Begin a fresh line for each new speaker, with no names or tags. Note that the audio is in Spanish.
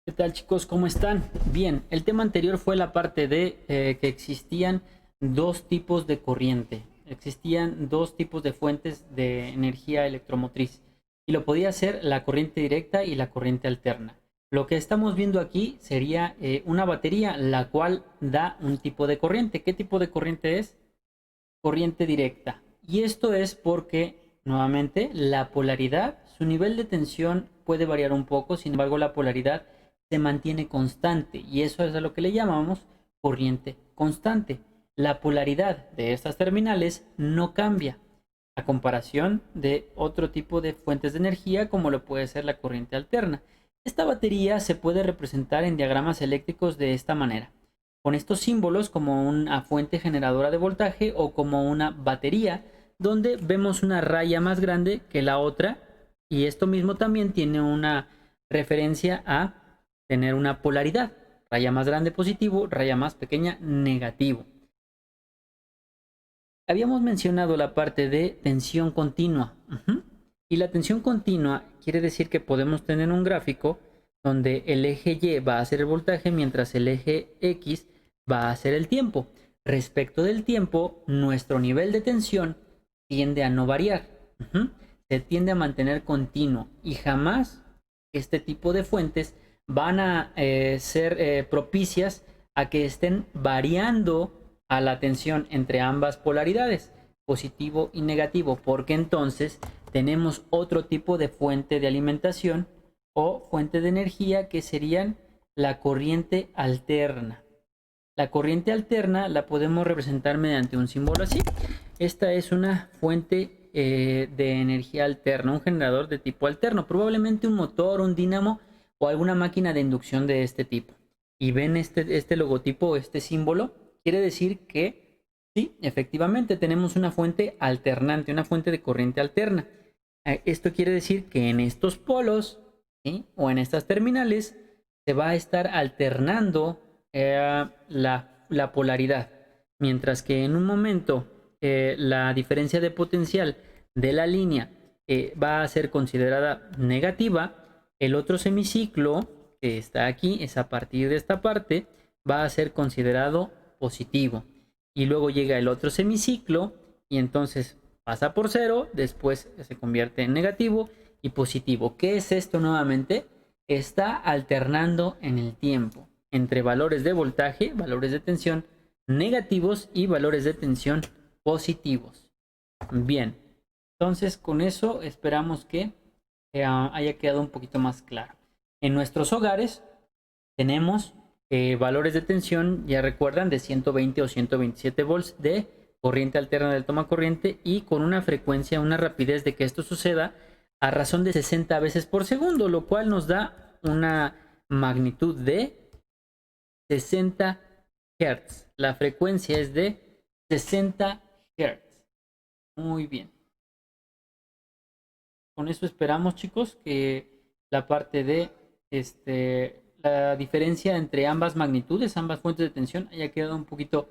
¿Qué tal, chicos? ¿Cómo están? Bien, el tema anterior fue la parte de que existían dos tipos de corriente. Existían dos tipos de fuentes de energía electromotriz. Y lo podía ser la corriente directa y la corriente alterna. Lo que estamos viendo aquí sería una batería, la cual da un tipo de corriente. ¿Qué tipo de corriente es? Corriente directa. Y esto es porque, nuevamente, la polaridad, su nivel de tensión puede variar un poco, sin embargo, la polaridad se mantiene constante y eso es a lo que le llamamos corriente constante. La polaridad de estas terminales no cambia, a comparación de otro tipo de fuentes de energía como lo puede ser la corriente alterna. Esta batería se puede representar en diagramas eléctricos de esta manera, con estos símbolos como una fuente generadora de voltaje o como una batería, donde vemos una raya más grande que la otra, y esto mismo también tiene una referencia a tener una polaridad: raya más grande positivo, raya más pequeña negativo. Habíamos mencionado la parte de tensión continua. Y la tensión continua quiere decir que podemos tener un gráfico donde el eje Y va a ser el voltaje mientras el eje X va a ser el tiempo. Respecto del tiempo, nuestro nivel de tensión tiende a no variar. Se tiende a mantener continuo y jamás este tipo de fuentes van a ser propicias a que estén variando a la tensión entre ambas polaridades, positivo y negativo, porque entonces tenemos otro tipo de fuente de alimentación o fuente de energía que serían la corriente alterna. La corriente alterna la podemos representar mediante un símbolo así. Esta es una fuente de energía alterna, un generador de tipo alterno, probablemente un motor, un dínamo o alguna máquina de inducción de este tipo. Y ven este logotipo, este símbolo, quiere decir que sí, efectivamente tenemos una fuente alternante, una fuente de corriente alterna. Esto quiere decir que en estos polos, ¿sí?, o en estas terminales se va a estar alternando la polaridad, mientras que en un momento la diferencia de potencial de la línea va a ser considerada negativa. El otro semiciclo que está aquí, es a partir de esta parte, va a ser considerado positivo. Y luego llega el otro semiciclo y entonces pasa por cero, después se convierte en negativo y positivo. ¿Qué es esto nuevamente? Está alternando en el tiempo entre valores de voltaje, valores de tensión negativos y valores de tensión positivos. Bien, entonces con eso esperamos que haya quedado un poquito más claro. En nuestros hogares tenemos valores de tensión, ya recuerdan, de 120 o 127 volts de corriente alterna del toma corriente, y con una frecuencia, una rapidez de que esto suceda a razón de 60 veces por segundo, lo cual nos da una magnitud de 60 Hz. La frecuencia es de 60 Hz. Muy bien. Con eso esperamos, chicos, que la parte de la diferencia entre ambas magnitudes, ambas fuentes de tensión, haya quedado un poquito